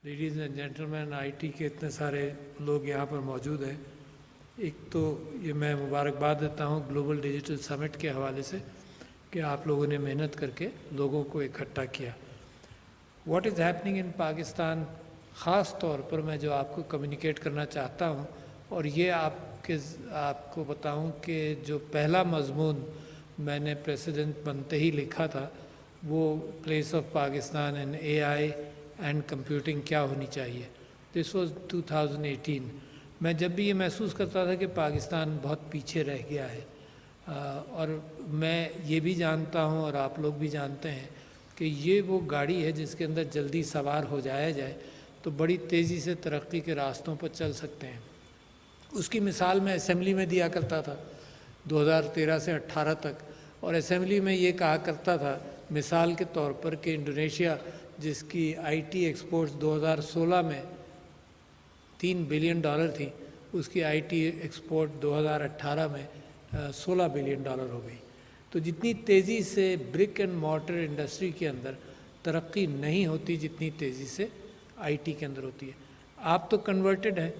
Ladies and gentleman, IT के इतने सारे लोग यहाँ पर मौजूद हैं। एक तो ये मैं मुबारकबाद देता हूँ ग्लोबल डिजिटल समिट के हवाले से कि आप लोगों ने मेहनत करके लोगों को इकट्ठा किया। What is happening in Pakistan, ख़ास तौर पर मैं जो आपको कम्युनिकेट करना चाहता हूँ और ये आपको बताऊँ कि जो पहला मजमून मैंने प्रेसिडेंट बनते ही लिखा था वो place of Pakistan in AI and computing क्या होनी चाहिए। This was 2018। मैं जब भी ये महसूस करता था कि पाकिस्तान बहुत पीछे रह गया है और मैं ये भी जानता हूँ और आप लोग भी जानते हैं कि ये वो गाड़ी है जिसके अंदर जल्दी सवार हो जाया जाए तो बड़ी तेज़ी से तरक्की के रास्तों पर चल सकते हैं। उसकी मिसाल मैं असेंबली में दिया करता था 2013 से 18 तक, और असेंबली में ये कहा करता था मिसाल के तौर पर कि इंडोनेशिया जिसकी आईटी एक्सपोर्ट्स 2016 में $3 बिलियन थी, उसकी आईटी एक्सपोर्ट 2018 में $16 बिलियन हो गई। तो जितनी तेज़ी से ब्रिक एंड मॉर्टर इंडस्ट्री के अंदर तरक्की नहीं होती जितनी तेज़ी से आईटी के अंदर होती है। आप तो कन्वर्टेड हैं,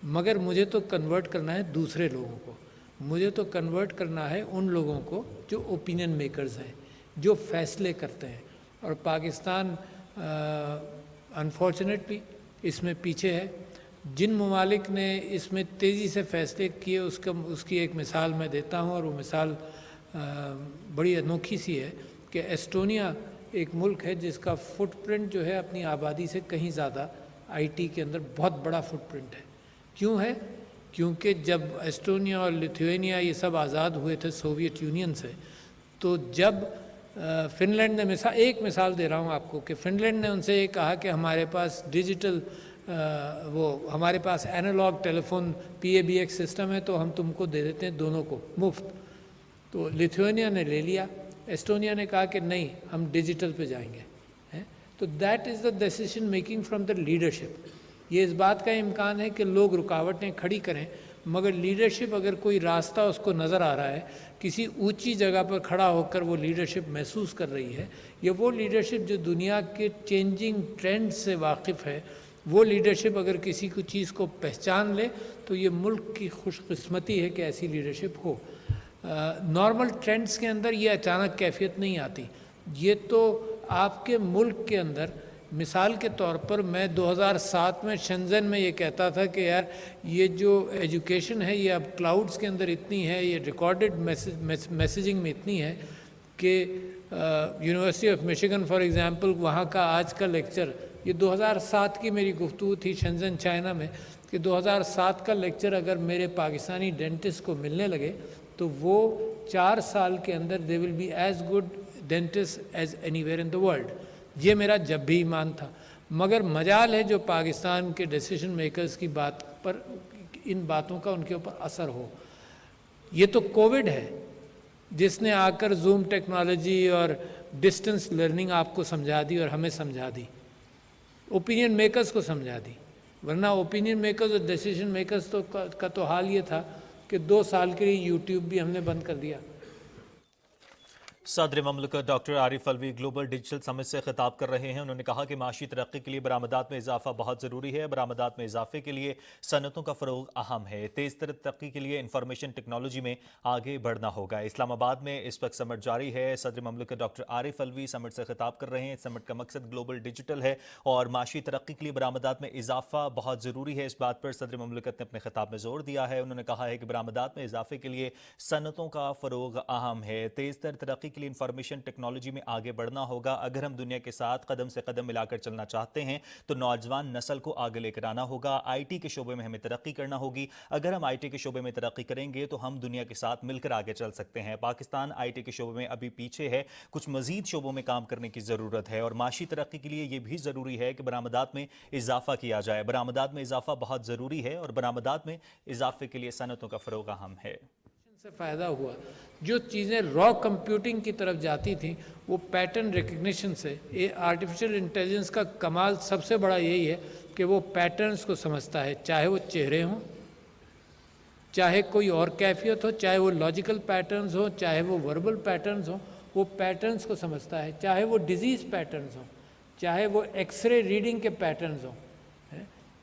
मगर मुझे तो कन्वर्ट करना है दूसरे लोगों को, मुझे तो कन्वर्ट करना है उन लोगों को जो ओपिनियन मेकर्स हैं, जो फैसले करते हैं। और पाकिस्तान अनफॉर्चुनेटली इसमें पीछे है। जिन ममालिक ने इसमें तेज़ी से फैसले किए उसकी एक मिसाल मैं देता हूँ, और वो मिसाल बड़ी अनोखी सी है कि एस्टोनिया एक मुल्क है जिसका फुटप्रिंट जो है अपनी आबादी से कहीं ज़्यादा आईटी के अंदर बहुत बड़ा फुटप्रिंट है। क्यों है? क्योंकि जब एस्टोनिया और लिथुआनिया ये सब आज़ाद हुए थे सोवियत यूनियन से, तो जब फिनलैंड ने एक मिसाल दे रहा हूँ आपको कि फिनलैंड ने उनसे ये कहा कि हमारे पास डिजिटल हमारे पास एनालॉग टेलीफोन PABX सिस्टम है तो हम तुमको दे देते हैं दोनों को मुफ्त। तो लिथुआनिया ने ले लिया, एस्टोनिया ने कहा कि नहीं हम डिजिटल पे जाएंगे। हैं? तो that is the decision making from the leadership. ये इस बात का इम्कान है कि लोग रुकावटें खड़ी करें, मगर लीडरशिप अगर कोई रास्ता उसको नज़र आ रहा है, किसी ऊंची जगह पर खड़ा होकर वो लीडरशिप महसूस कर रही है, या वो लीडरशिप जो दुनिया के चेंजिंग ट्रेंड से वाकिफ़ है, वो लीडरशिप अगर किसी को चीज़ को पहचान ले तो ये मुल्क की खुशकिस्मती है कि ऐसी लीडरशिप हो। नॉर्मल ट्रेंड्स के अंदर ये अचानक कैफियत नहीं आती, ये तो आपके मुल्क के अंदर, मिसाल के तौर पर मैं 2007 में शेंज़न में ये कहता था कि यार ये जो एजुकेशन है ये अब क्लाउड्स के अंदर इतनी है, ये रिकॉर्डेड मैसेजिंग में इतनी है कि university of Michigan for example वहाँ का आज का लेक्चर, ये 2007 की मेरी गुफ्तगू थी शेंज़न चाइना में, कि 2007 का लेक्चर अगर मेरे पाकिस्तानी डेंटिस्ट को मिलने लगे तो वो 4 साल के अंदर they will be as good dentist as anywhere in the world. ये मेरा जब भी ईमान था, मगर मजाल है जो पाकिस्तान के डिसीजन मेकर्स की बात पर इन बातों का उनके ऊपर असर हो। ये तो कोविड है जिसने आकर जूम टेक्नोलॉजी और डिस्टेंस लर्निंग आपको समझा दी और हमें समझा दी, ओपिनियन मेकर्स को समझा दी। वरना ओपिनियन मेकर्स और डिसीजन मेकर्स का तो हाल ये था कि 2 साल के लिए यूट्यूब भी हमने बंद कर दिया। सदर ममलकत doctor Arif Alvi global digital summit से खिताब कर रहे हैं। उन्होंने कहा कि माशी तरक्की के लिए बरामदात में इजाफा बहुत ज़रूरी है। बरामदात में इजाफे के लिए सनतों का फ़रोग अहम है। तेज़ तर तरक्की के लिए इंफॉर्मेशन टेक्नोलॉजी में आगे बढ़ना होगा। इस्लामाबाद में इस वक्त समिट जारी है। सदर ममलकत डॉक्टर आरिफ अलवी समिट से खिताब कर रहे हैं। समिट का मकसद ग्लोबल डिजिटल है और माशी तरक्की के लिए बरामदात में इजाफा बहुत ज़रूरी है। इस बात पर सदर ममलकत ने अपने खिताब में जोर दिया है। उन्होंने कहा है कि बरामदात में इजाफे के लिए सनतों का फ़रोग अहम है। तेज़ तर तरक्की के लिए इंफॉर्मेशन टेक्नोलॉजी में आगे बढ़ना होगा। अगर हम दुनिया के साथ कदम से कदम मिलाकर चलना चाहते हैं तो नौजवान नस्ल को आगे लेकर आना होगा। आईटी के शोबे में हमें तरक्की करना होगी। अगर हम आईटी के शोबे में तरक्की करेंगे तो हम दुनिया के साथ मिलकर आगे चल सकते हैं। पाकिस्तान आईटी के शोबे में अभी पीछे है, कुछ मजीद शोबों में काम करने की ज़रूरत है और माशी तरक्की के लिए यह भी ज़रूरी है कि बरामदात में इजाफा किया जाए। बरामदात में इजाफा बहुत ज़रूरी है और बरामदात में इजाफे के लिए सनतों का फ़रोग अहम है। से फ़ायदा हुआ, जो चीज़ें रॉ कंप्यूटिंग की तरफ जाती थी वो पैटर्न रिकग्निशन से, ये आर्टिफिशियल इंटेलिजेंस का कमाल सबसे बड़ा यही है कि वो पैटर्न्स को समझता है, चाहे वो चेहरे हों, चाहे कोई और कैफियत हो, चाहे वो लॉजिकल पैटर्न्स हो, चाहे वो वर्बल पैटर्न्स हो, वो पैटर्न्स को समझता है, चाहे वो डिजीज़ पैटर्न्स हो, चाहे वो एक्सरे रीडिंग के पैटर्न्स हो।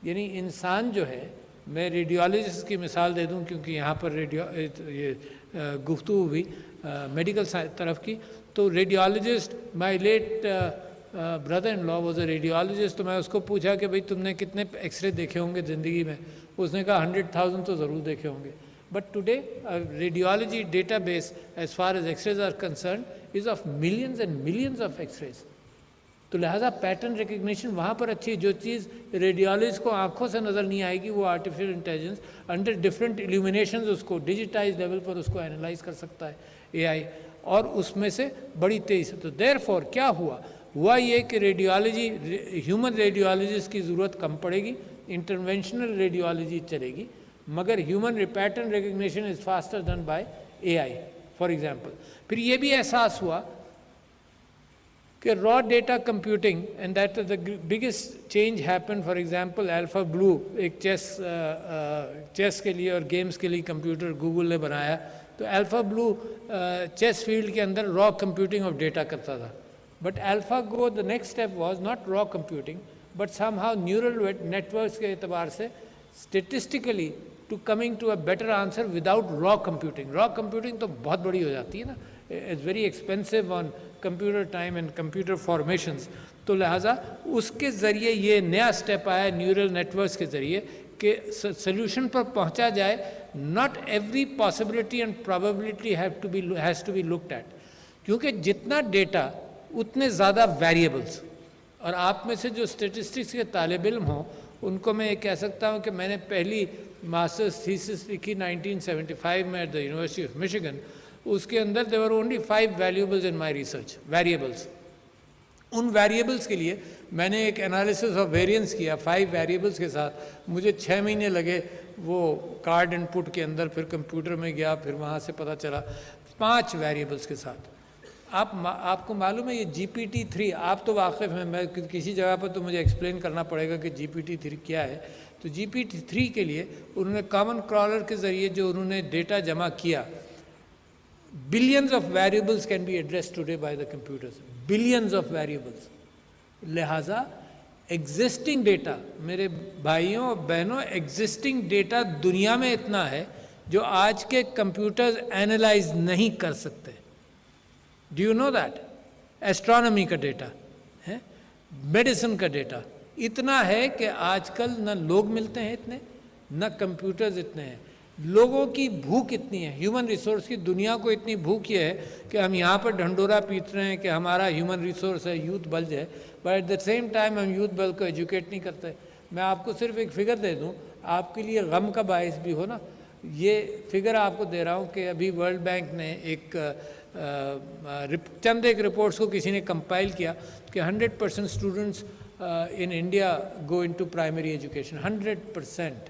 यानी इंसान जो है, मैं रेडियोलॉजिस्ट की मिसाल दे दूं क्योंकि यहाँ पर गुफ्तगू हुई मेडिकल तरफ की, तो radiologist, my late brother in law was a radiologist, तो मैं उसको पूछा कि भाई तुमने कितने एक्सरे देखे होंगे ज़िंदगी में, उसने कहा 100,000 तो ज़रूर देखे होंगे. But today radiology database as far as x rays are concern is of millions and millions of x rays. तो लिहाजा पैटर्न रिकग्निशन वहाँ पर अच्छी है. जो चीज़ रेडियोलॉजिस्ट को आंखों से नज़र नहीं आएगी, वो artificial intelligence under different illumination उसको डिजिटाइज लेवल पर उसको एनालाइज कर सकता है एआई, और उसमें से बड़ी तेज़ी से. तो देयरफॉर क्या हुआ ये कि रेडियोलॉजी, ह्यूमन रेडियोलॉजिस्ट की ज़रूरत कम पड़ेगी, इंटरवेंशनल रेडियोलॉजी चलेगी, मगर human pattern recognition is faster done by AI for example. फिर ये भी एहसास हुआ कि raw data computing, and that the biggest change happen. For example alpha blue एक चेस के लिए और गेम्स के लिए कंप्यूटर गूगल ने बनाया. तो अल्फा ब्लू चेस फील्ड के अंदर रॉ कंप्यूटिंग ऑफ डेटा करता था. But alpha go the next step was not raw computing but somehow neural networks के एतबार से statistically to coming to a better answer without raw computing. Raw computing तो बहुत बड़ी हो जाती है ना, it's very expensive on computer time and computer formations. तो लिहाजा उसके ज़रिए ये नया स्टेप आया न्यूरल नेटवर्क्स के ज़रिए कि सोल्यूशन पर पहुंचा जाए. Not every possibility and probability has to be looked at, क्योंकि जितना डेटा उतने ज़्यादा वेरिएबल्स. और आप में से जो स्टेटिस्टिक्स के तालिब इल्म हों उनको मैं ये कह सकता हूँ कि मैंने पहली मास्टर्स थीसिस लिखी 1975 में at the university of Michigan. उसके अंदर there were only 5 variables in my research, variables. उन वेरिएबल्स के लिए मैंने एक एनालिसिस ऑफ वेरिएंस किया 5 वेरिएबल्स के साथ. मुझे 6 महीने लगे वो कार्ड इनपुट के अंदर, फिर कंप्यूटर में गया, फिर वहाँ से पता चला 5 वेरिएबल्स के साथ. आपको मालूम है ये GPT-3, आप तो वाकिफ़ हैं, मैं किसी जगह पर तो मुझे एक्सप्लेन करना पड़ेगा कि GPT-3 क्या है. तो GPT-3 के लिए उन्होंने कॉमन क्रॉलर के ज़रिए जो उन्होंने डेटा जमा किया, billions of variables can be address today by the computers, billions of variables. लिहाजा एग्जिस्टिंग डेटा, मेरे भाइयों और बहनों, एग्जिस्टिंग डेटा दुनिया में इतना है जो आज के कंप्यूटर्स एनालाइज नहीं कर सकते. Do you know that? Astronomy का डेटा है, मेडिसिन का डेटा इतना है कि आजकल न लोग मिलते हैं इतने, न कंप्यूटर्स इतने हैं. लोगों की भूख इतनी है, ह्यूमन रिसोर्स की दुनिया को इतनी भूख ये है कि हम यहाँ पर ढंडोरा पीट रहे हैं कि हमारा ह्यूमन रिसोर्स है, यूथ बल्ज है, but at the same time हम यूथ बल को एजुकेट नहीं करते. मैं आपको सिर्फ एक फ़िगर दे दूँ, आपके लिए गम का बायस भी हो ना. ये फिगर आपको दे रहा हूँ कि अभी वर्ल्ड बैंक ने चंद एक रिपोर्ट्स को किसी ने कंपाइल किया कि 100% students in India go into primary education, 100%.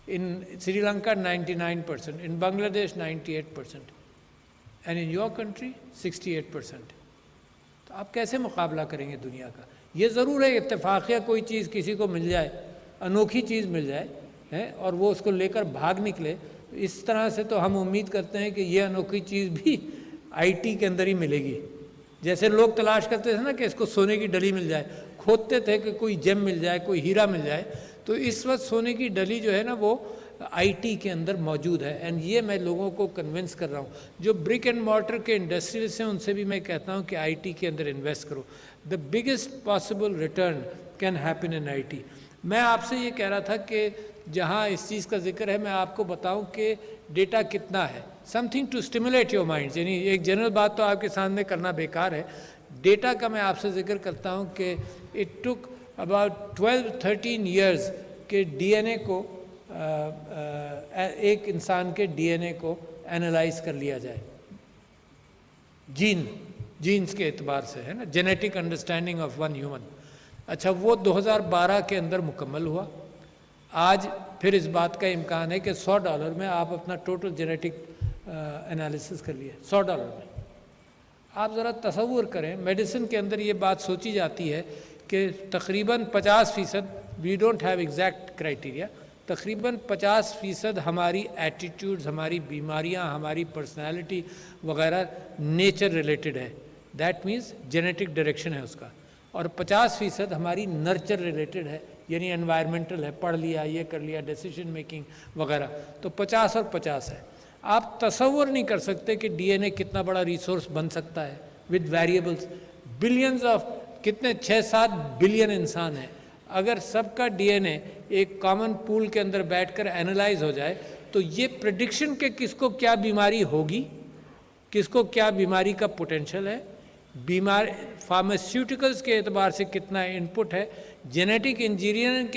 In Sri Lanka, 99%. In Bangladesh, 98%. And in your country, 68%. तो आप कैसे मुकाबला करेंगे दुनिया का? ये ज़रूर है इत्तेफाकिया कोई चीज़ किसी को मिल जाए, अनोखी चीज़ मिल जाए है, और वो उसको लेकर भाग निकले. इस तरह से तो हम उम्मीद करते हैं कि ये अनोखी चीज़ भी IT के अंदर ही मिलेगी. जैसे लोग तलाश करते थे ना कि इसको सोने की डली मिल जाए, खोदते थे कि कोई जेम मिल जाए, कोई हीरा मिल जाए. तो इस वक्त सोने की डली जो है ना वो IT के अंदर मौजूद है. एंड ये मैं लोगों को कन्विंस कर रहा हूँ. जो ब्रिक एंड मॉर्टर के इंडस्ट्रियलिस्ट हैं उनसे भी मैं कहता हूँ कि IT के अंदर इन्वेस्ट करो. The biggest possible return can happen in IT. मैं आपसे ये कह रहा था कि जहाँ इस चीज़ का जिक्र है मैं आपको बताऊँ कि डेटा कितना है. Something to stimulate your mind. यानी एक जनरल बात तो आपके सामने करना बेकार है. डेटा का मैं आपसे जिक्र करता हूँ कि इट टुक अबाउट 12-13 ईयर्स के DNA को एक इंसान के DNA को एनालाइज कर लिया जाए, जीन्स के एतबार से, है ना, genetic understanding of one human. अच्छा, वो 2012 के अंदर मुकम्मल हुआ. आज फिर इस बात का इम्कान है कि $100 में आप अपना टोटल जेनेटिक एनालिसिस कर लिए, $100 में. आप ज़रा तसव्वुर करें, मेडिसिन के अंदर ये बात सोची जाती है कि तकरीबन 50%, we don't have exact criteria, तकरीबन 50% हमारी एटीट्यूड्स, हमारी बीमारियां, हमारी पर्सनालिटी वगैरह नेचर रिलेटेड है. दैट मीन्स जेनेटिक डायरेक्शन है उसका. और 50% हमारी नर्चर रिलेटेड है, यानी एनवायरमेंटल है, पढ़ लिया, ये कर लिया, डिसीजन मेकिंग वगैरह, तो 50 और 50 है। आप तसव्वुर नहीं कर सकते कि डीएनए कितना बड़ा रिसोर्स बन सकता है विद वेरिएबल्स, बिलियंस ऑफ, कितने 6-7 बिलियन इंसान हैं, अगर सबका डीएनए एक कॉमन पूल के अंदर बैठकर एनालाइज हो जाए तो ये प्रेडिक्शन के किसको क्या बीमारी होगी, किसको क्या बीमारी का पोटेंशियल है, बीमार फार्मास्यूटिकल्स के एतबार से कितना इनपुट है, जेनेटिक इंजीनियरिंग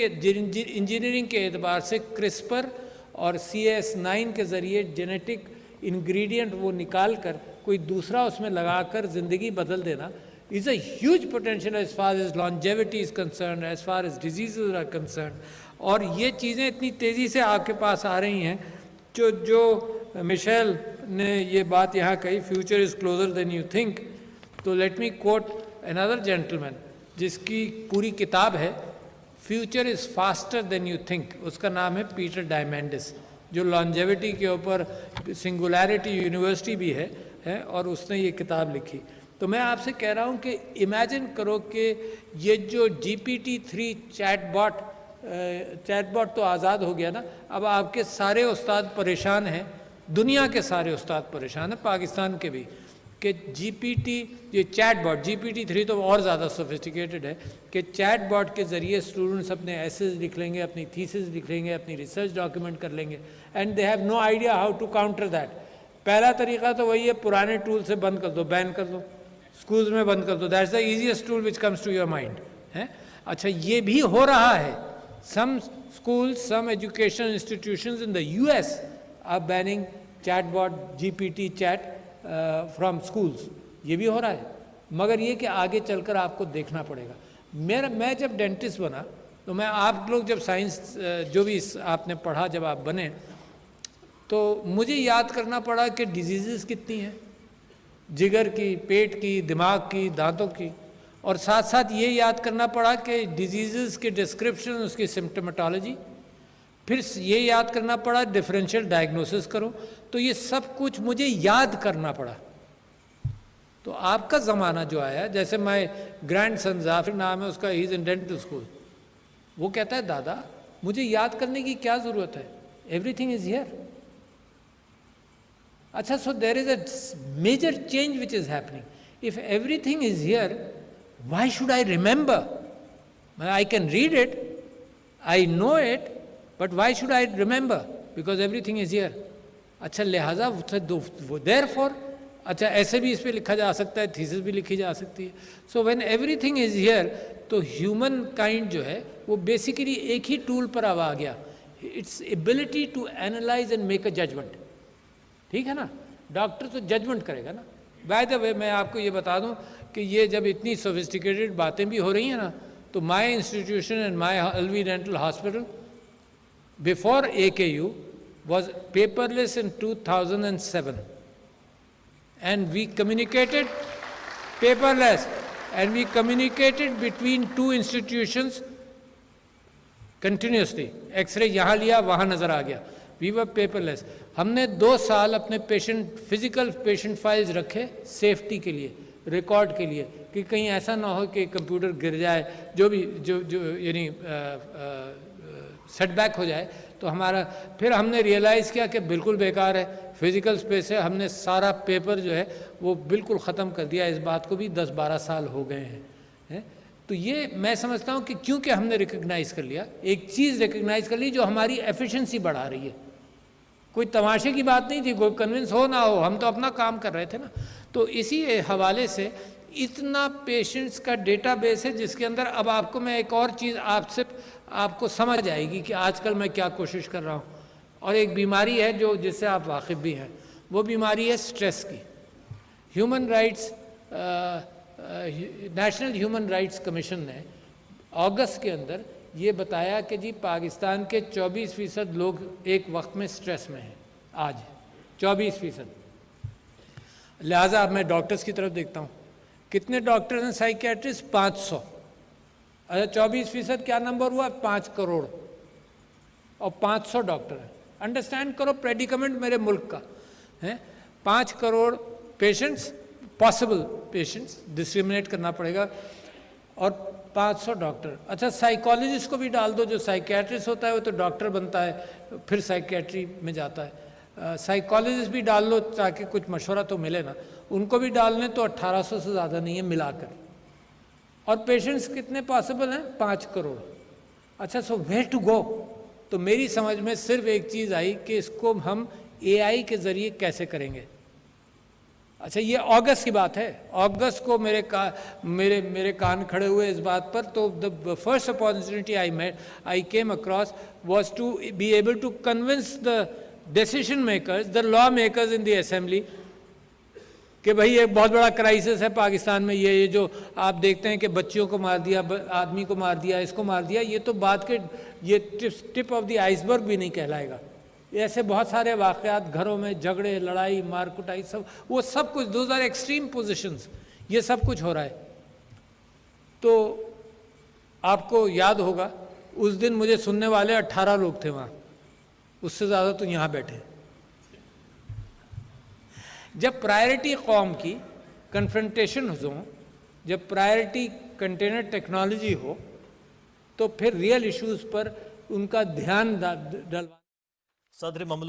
के एतबार से क्रिस्पर और CS9 के ज़रिए जेनेटिक इंग्रेडिएंट वो निकाल कर कोई दूसरा उसमें लगाकर ज़िंदगी बदल देना is a huge potential as far as longevity is concerned, as far as diseases are concerned। और ये चीज़ें इतनी तेज़ी से आपके पास आ रही हैं, जो मिशेल ने ये बात यहाँ कही, future is closer than you think. तो let me quote another gentleman जिसकी पूरी किताब है future is faster than you think, उसका नाम है पीटर डायमेंडिस, जो लॉन्जेविटी के ऊपर सिंगुलैरिटी यूनिवर्सिटी भी है और उसने ये किताब लिखी। तो मैं आपसे कह रहा हूँ कि इमेजिन करो कि ये जो GPT-3 चैटबॉट तो आज़ाद हो गया ना, अब आपके सारे उस्ताद परेशान हैं, दुनिया के सारे उस्ताद परेशान हैं, पाकिस्तान के भी, कि ये चैटबॉट GPT-3 तो और ज़्यादा सोफिस्टिकेटेड है कि चैटबॉट के ज़रिए स्टूडेंट्स अपने एसेज लिख लेंगे, अपनी थीसिस लिख लेंगे, अपनी रिसर्च डॉक्यूमेंट कर लेंगे, and they have no idea how to counter that. पहला तरीका तो वही है, पुराने टूल से बंद कर दो, बैन कर दो, स्कूल्स में बंद कर दो, that's the easiest tool which comes to your mind है। अच्छा, ये भी हो रहा है, some schools, some education institutions in the US are banning chatbot, GPT chat from schools, ये भी हो रहा है। मगर ये कि आगे चलकर आपको देखना पड़ेगा। मैं जब डेंटिस्ट बना तो मैं, आप लोग जब साइंस जो भी आपने पढ़ा, जब आप बने तो मुझे याद करना पड़ा कि डिजीज़ेस कितनी हैं, जिगर की, पेट की, दिमाग की, दांतों की, और साथ साथ ये याद करना पड़ा कि डिजीज़ेस के डिस्क्रिप्शन, उसकी सिम्टोमेटोलॉजी, फिर ये याद करना पड़ा डिफरेंशियल डायग्नोसिस करो, तो ये सब कुछ मुझे याद करना पड़ा। तो आपका ज़माना जो आया, जैसे माय ग्रैंडसन जाफिर नाम है उसका, he is in dental school, वो कहता है दादा मुझे याद करने की क्या ज़रूरत है, एवरीथिंग इज़ हियर। अच्छा, so there is a major change which is happening. If everything is here, why should I remember? I can read it, I know it, but why should I remember? Because everything is here. अच्छा, लिहाजा therefore, अच्छा ऐसे भी इस पे लिखा जा सकता है, थीसिस भी लिखी जा सकती है। So when everything is here, तो ह्यूमन काइंड जो है वो बेसिकली एक ही टूल पर अब आ गया, its ability to analyse and make a judgment. ठीक है ना, डॉक्टर तो जजमेंट करेगा ना। बाय द वे मैं आपको ये बता दूं कि ये जब इतनी सोफिस्टिकेटेड बातें भी हो रही हैं ना, तो my institution and my LV dental hospital before AKU was paperless in 2007, and we communicated paperless, and we communicated between two institutions continuously. X ray यहाँ लिया, वहाँ नज़र आ गया, वी वर पेपरलेस। हमने 2 साल अपने पेशेंट, फिजिकल पेशेंट फाइल्स रखे safety के लिए, रिकॉर्ड के लिए, कि कहीं ऐसा ना हो कि कंप्यूटर गिर जाए, जो भी जो यानी सेटबैक हो जाए तो हमारा। फिर हमने रियलाइज़ किया कि बिल्कुल बेकार है, फिजिकल स्पेस है, हमने सारा पेपर जो है वो बिल्कुल ख़त्म कर दिया। इस बात को भी 10-12 साल हो गए हैं। तो ये मैं समझता हूँ कि क्योंकि हमने रिकग्नाइज़ कर लिया, एक चीज़ रिकग्नाइज़ कर ली जो हमारी एफिशिएंसी बढ़ा रही है। कोई तमाशे की बात नहीं थी, कोई कन्विंस हो ना हो, हम तो अपना काम कर रहे थे ना। तो इसी हवाले से इतना पेशेंट्स का डेटाबेस है जिसके अंदर अब आपको मैं एक और चीज़ आपको समझ आएगी कि आजकल मैं क्या कोशिश कर रहा हूँ। और एक बीमारी है जो जिससे आप वाकिफ़ भी हैं, वो बीमारी है स्ट्रेस की। Human rights, national human rights commission ने अगस्त के अंदर ये बताया कि जी पाकिस्तान के 24% लोग एक वक्त में स्ट्रेस में हैं, आज 24%। लिहाजा अब मैं डॉक्टर्स की तरफ देखता हूँ, कितने डॉक्टर्स हैं साइकियाट्रिस्ट? 500। अच्छा, 24% क्या नंबर हुआ? 5 करोड़, और 500 डॉक्टर हैं। अंडरस्टैंड करो प्रेडिकमेंट मेरे मुल्क का है। 5 crore patients, possible patients, discriminate करना पड़ेगा। और 500 डॉक्टर। अच्छा, साइकोलॉजिस्ट को भी डाल दो, जो साइकियाट्रिस्ट होता है वो तो डॉक्टर बनता है, फिर साइकियाट्री में जाता है। साइकोलॉजिस्ट भी डाल लो ताकि कुछ मशवरा तो मिले ना, उनको भी डाल लें तो 1800 से ज़्यादा नहीं है मिलाकर। और पेशेंट्स कितने पॉसिबल हैं? 5 करोड़। अच्छा, सो वेयर टू गो? तो मेरी समझ में सिर्फ एक चीज़ आई कि इसको हम AI के ज़रिए कैसे करेंगे। अच्छा, ये अगस्त की बात है, अगस्त को मेरे कान खड़े हुए इस बात पर। तो the first opportunity I came across was to be able to convince the decision makers, the law makers in the assembly कि भाई एक बहुत बड़ा क्राइसिस है पाकिस्तान में। ये जो आप देखते हैं कि बच्चियों को मार दिया, आदमी को मार दिया, इसको मार दिया, ये तो बात के ये टिप ऑफ द आइसबर्ग भी नहीं कहलाएगा। ऐसे बहुत सारे वाक़यात, घरों में झगड़े, लड़ाई, मार कुटाई, सब वो सब कुछ, दोज आर एक्सट्रीम पोजीशंस, ये सब कुछ हो रहा है। तो आपको याद होगा उस दिन मुझे सुनने वाले 18 लोग थे वहाँ, उससे ज़्यादा तो यहाँ बैठे। जब प्रायोरिटी कौम की कन्फ्रंटेशन हो, जब प्रायोरिटी कंटेनर टेक्नोलॉजी हो, तो फिर रियल इश्यूज़ पर उनका ध्यान डलवा। सदर